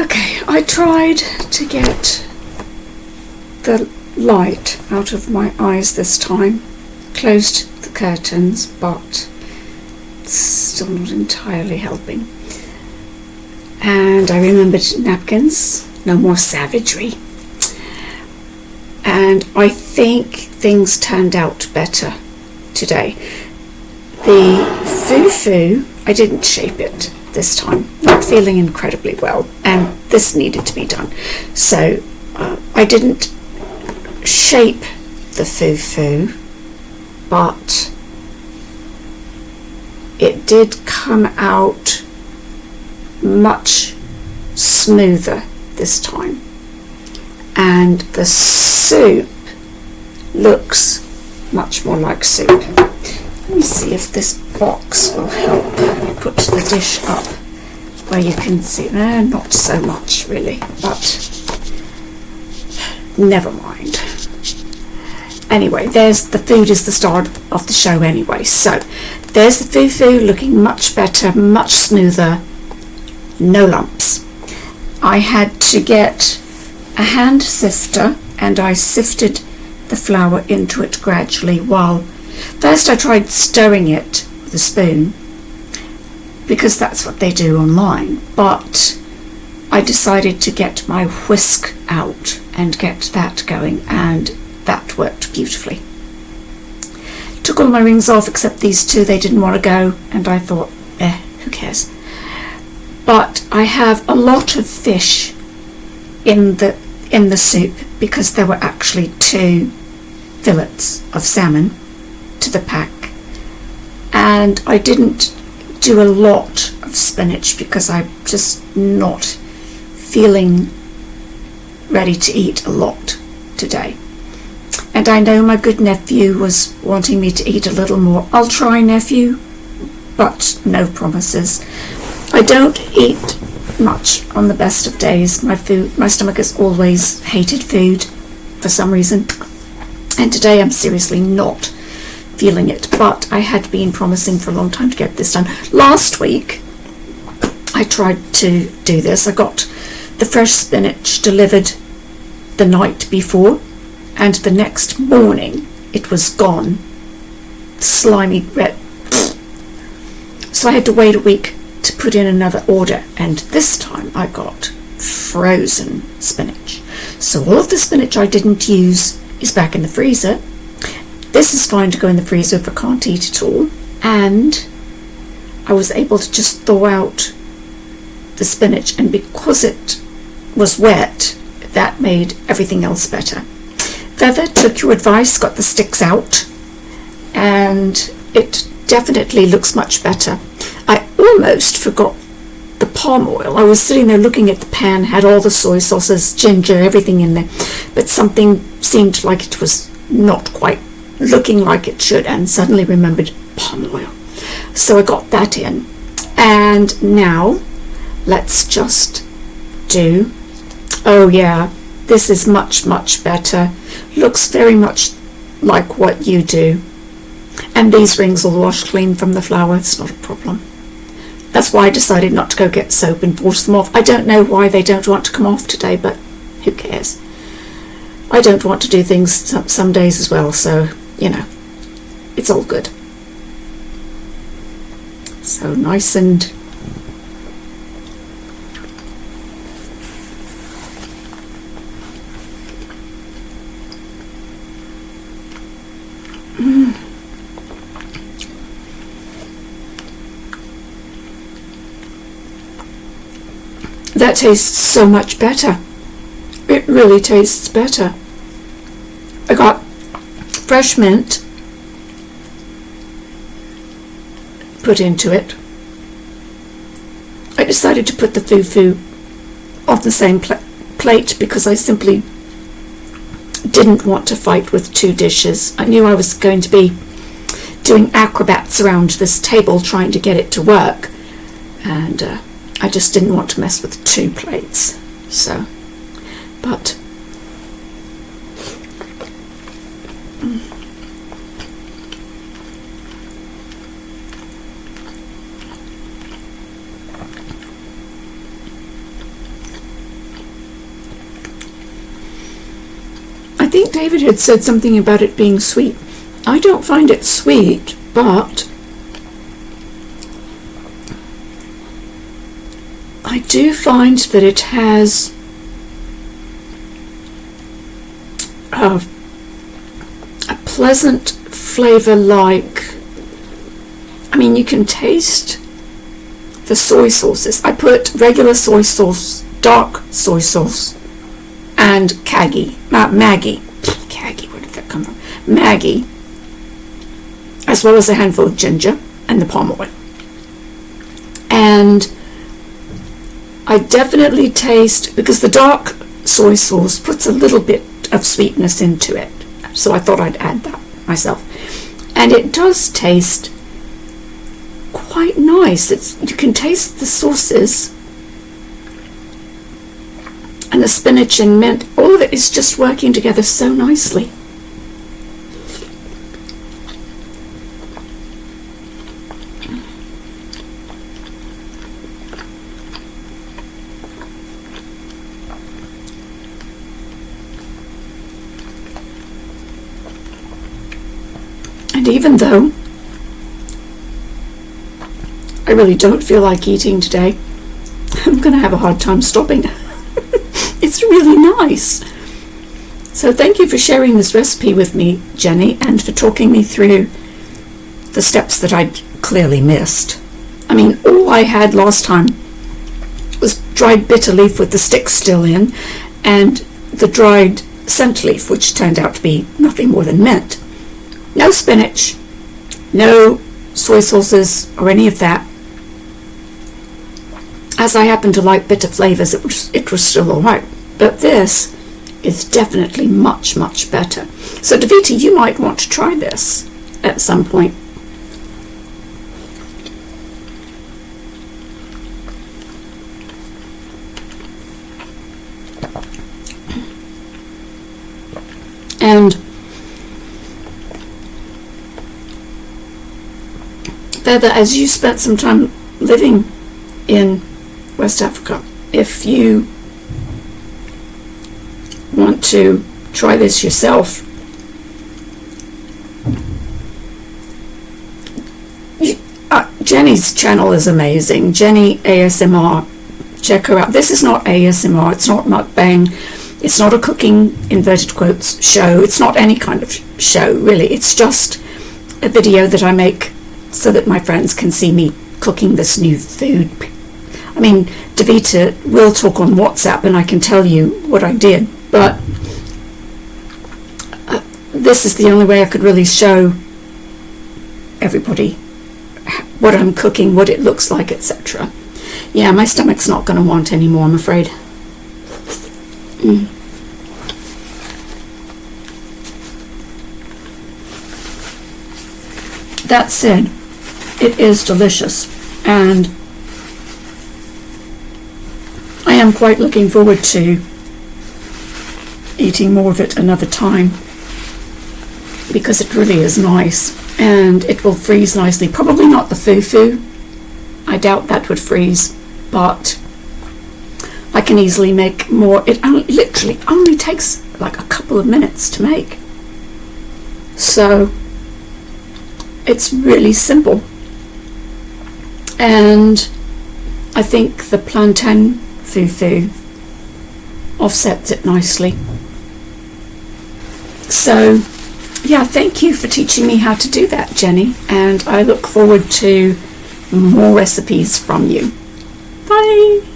Okay, I tried to get the light out of my eyes this time, closed the curtains, but it's still not entirely helping. And I remembered napkins, no more savagery. And I think things turned out better today. The fufu, I didn't shape it this time, not feeling incredibly well, and this needed to be done. So I didn't shape the fufu, but it did come out much smoother this time, and the soup looks much more like soup. Let me see if this box will help put the dish up where you can see. Not so much really, but never mind. Anyway, there's the food is the start of the show anyway. So there's the fufu looking much better, much smoother, no lumps. I had to get a hand sifter and I sifted the flour into it gradually while first I tried stirring it with a spoon because that's what they do online, but I decided to get my whisk out and get that going, and that worked beautifully. Took all my rings off except these two. They didn't want to go, and I thought, who cares? But I have a lot of fish in the soup because there were actually 2 fillets of salmon to the pack, and I didn't do a lot of spinach because I'm just not feeling ready to eat a lot today. And I know my good nephew was wanting me to eat a little more. I'll try, nephew, but no promises. I don't eat much on the best of days. My stomach has always hated food for some reason, and today I'm seriously not feeling it, but I had been promising for a long time to get this done. Last week I tried to do this. I got the fresh spinach delivered the night before, and the next morning it was gone, slimy red. So I had to wait a week to put in another order, and this time I got frozen spinach. So all of the spinach I didn't use is back in the freezer. This is fine to go in the freezer if I can't eat it all, and I was able to just thaw out the spinach, and because it was wet, that made everything else better. Feather took your advice, got the sticks out, and it definitely looks much better. I almost forgot the palm oil. I was sitting there looking at the pan, had all the soy sauces, ginger, everything in there, but something seemed like it was not quite looking like it should, and suddenly remembered palm oil. So I got that in, and now let's just do, oh yeah, this is much better. Looks very much like what you do, and these rings will wash clean from the flour. It's not a problem. That's why I decided not to go get soap and wash them off. I don't know why they don't want to come off today, but who cares? I don't want to do things some days as well, so it's all good. So nice and that tastes so much better. It really tastes better. I got fresh mint put into it. I decided to put the fufu on the same plate because I simply didn't want to fight with 2 dishes. I knew I was going to be doing acrobats around this table trying to get it to work, and I just didn't want to mess with 2 plates. So, but think David had said something about it being sweet. I don't find it sweet, but I do find that it has a pleasant flavour, like, I mean, you can taste the soy sauces. I put regular soy sauce, dark soy sauce, and Maggi, where did that come from? Maggi, as well as a handful of ginger and the palm oil. And I definitely taste, because the dark soy sauce puts a little bit of sweetness into it, so I thought I'd add that myself. And it does taste quite nice. You can taste the sauces and the spinach and mint. All of it is just working together so nicely. And even though I really don't feel like eating today, I'm going to have a hard time stopping. It's really nice. So thank you for sharing this recipe with me, Jenny, and for talking me through the steps that I'd clearly missed. I mean, all I had last time was dried bitter leaf with the sticks still in, and the dried scent leaf, which turned out to be nothing more than mint. No spinach, no soy sauces or any of that. As I happen to like bitter flavours, it was still alright. But this is definitely much, much better. So Davita, you might want to try this at some point. And Feather, as you spent some time living in West Africa, if you want to try this yourself, Jenny's channel is amazing. Jenny ASMR, check her out. This is not ASMR, it's not mukbang, it's not a cooking, inverted quotes, show, it's not any kind of show really, it's just a video that I make so that my friends can see me cooking this new food. I mean, Davita will talk on WhatsApp and I can tell you what I did, but this is the only way I could really show everybody what I'm cooking, what it looks like, etc. Yeah, my stomach's not going to want any more, I'm afraid. That said, it is delicious, and I am quite looking forward to eating more of it another time, because it really is nice, and it will freeze nicely. Probably not the fufu, I doubt that would freeze, but I can easily make more. It literally only takes like a couple of minutes to make, so it's really simple. And I think the plantain fufu offsets it nicely. So yeah, thank you for teaching me how to do that, Jenny, and I look forward to more recipes from you. Bye.